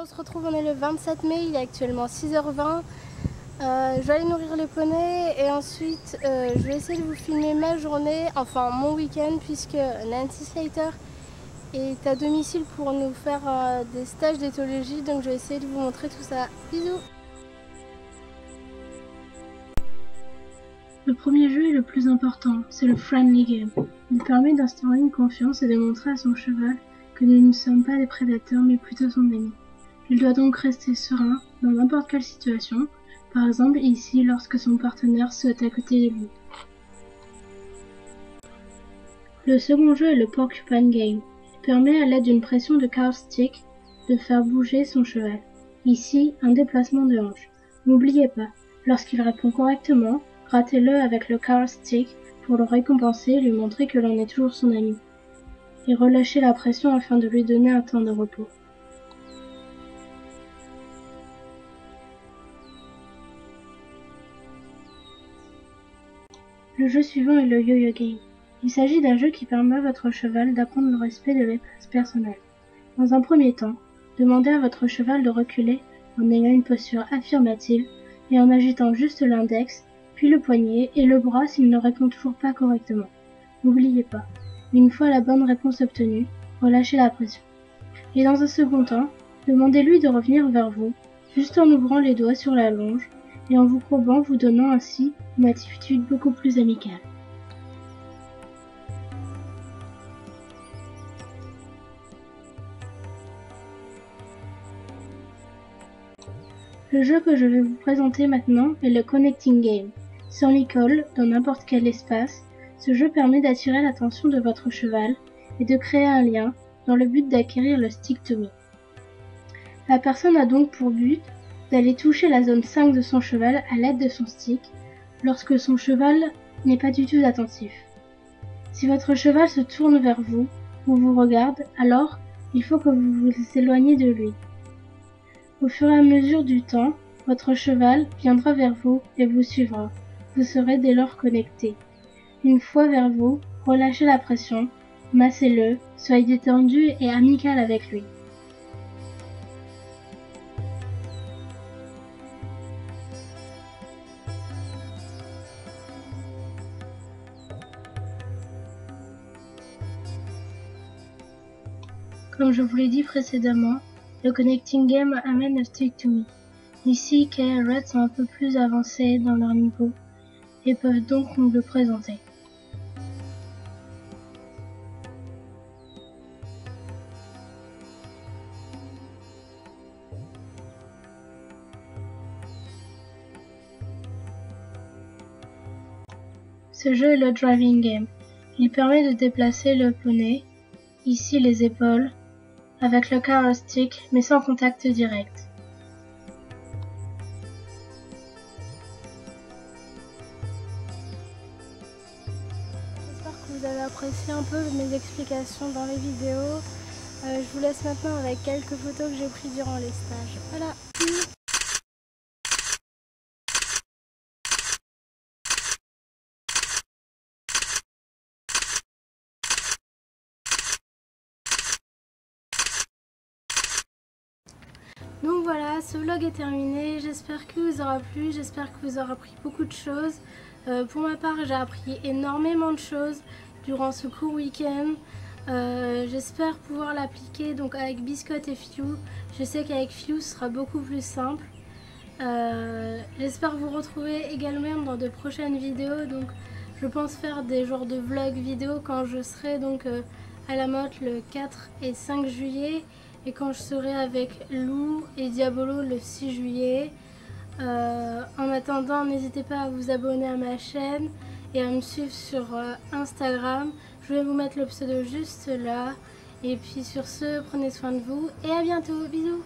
on se retrouve, on est le 27 mai, il est actuellement 6h20. Je vais aller nourrir les poneys et ensuite je vais essayer de vous filmer ma journée, enfin mon week-end, puisque Nancy Slater est à domicile pour nous faire des stages d'éthologie, donc je vais essayer de vous montrer tout ça. Bisous! Le premier jeu est le plus important, c'est le Friendly Game. Il permet d'instaurer une confiance et de montrer à son cheval que nous ne sommes pas des prédateurs mais plutôt son ami. Il doit donc rester serein dans n'importe quelle situation, par exemple ici lorsque son partenaire saute à côté de lui. Le second jeu est le Porcupine Game. Il permet à l'aide d'une pression de car stick de faire bouger son cheval. Ici, un déplacement de hanche. N'oubliez pas, lorsqu'il répond correctement, grattez-le avec le car stick pour le récompenser et lui montrer que l'on est toujours son ami. Et relâchez la pression afin de lui donner un temps de repos. Le jeu suivant est le Yo-Yo Game. Il s'agit d'un jeu qui permet à votre cheval d'apprendre le respect de l'espace personnel. Dans un premier temps, demandez à votre cheval de reculer en ayant une posture affirmative et en agitant juste l'index, puis le poignet et le bras s'il ne répond toujours pas correctement. N'oubliez pas, une fois la bonne réponse obtenue, relâchez la pression. Et dans un second temps, demandez-lui de revenir vers vous, juste en ouvrant les doigts sur la longe et en vous courbant, vous donnant ainsi une attitude beaucoup plus amicale. Le jeu que je vais vous présenter maintenant est le Connecting Game. Sans l'école, dans n'importe quel espace, ce jeu permet d'attirer l'attention de votre cheval et de créer un lien dans le but d'acquérir le Stick to Me. La personne a donc pour but d'aller toucher la zone 5 de son cheval à l'aide de son stick lorsque son cheval n'est pas du tout attentif. Si votre cheval se tourne vers vous ou vous regarde, alors il faut que vous vous éloigniez de lui. Au fur et à mesure du temps, votre cheval viendra vers vous et vous suivra. Vous serez dès lors connecté. Une fois vers vous, relâchez la pression, massez-le, soyez détendu et amical avec lui. Comme je vous l'ai dit précédemment, le Connecting Game amène le Stick to Me. Ici, Kay et Red sont un peu plus avancés dans leur niveau et peuvent donc nous le présenter. Ce jeu est le Driving Game. Il permet de déplacer le poney, ici les épaules, avec le car stick mais sans contact direct. J'espère que vous avez apprécié un peu mes explications dans les vidéos. Je vous laisse maintenant avec quelques photos que j'ai prises durant les stages. Voilà. Donc voilà, ce vlog est terminé, j'espère qu'il vous aura plu, j'espère que vous aurez appris beaucoup de choses. Pour ma part, j'ai appris énormément de choses durant ce court week-end. J'espère pouvoir l'appliquer donc avec Biscotte et Filou. Je sais qu'avec Filou ce sera beaucoup plus simple. J'espère vous retrouver également dans de prochaines vidéos. Donc je pense faire des genres de vlogs vidéo quand je serai donc à la Motte le 4 et 5 juillet. Et quand je serai avec Lou et Diabolo le 6 juillet. En attendant, n'hésitez pas à vous abonner à ma chaîne et à me suivre sur Instagram. Je vais vous mettre le pseudo juste là. Et puis sur ce, prenez soin de vous et à bientôt. Bisous!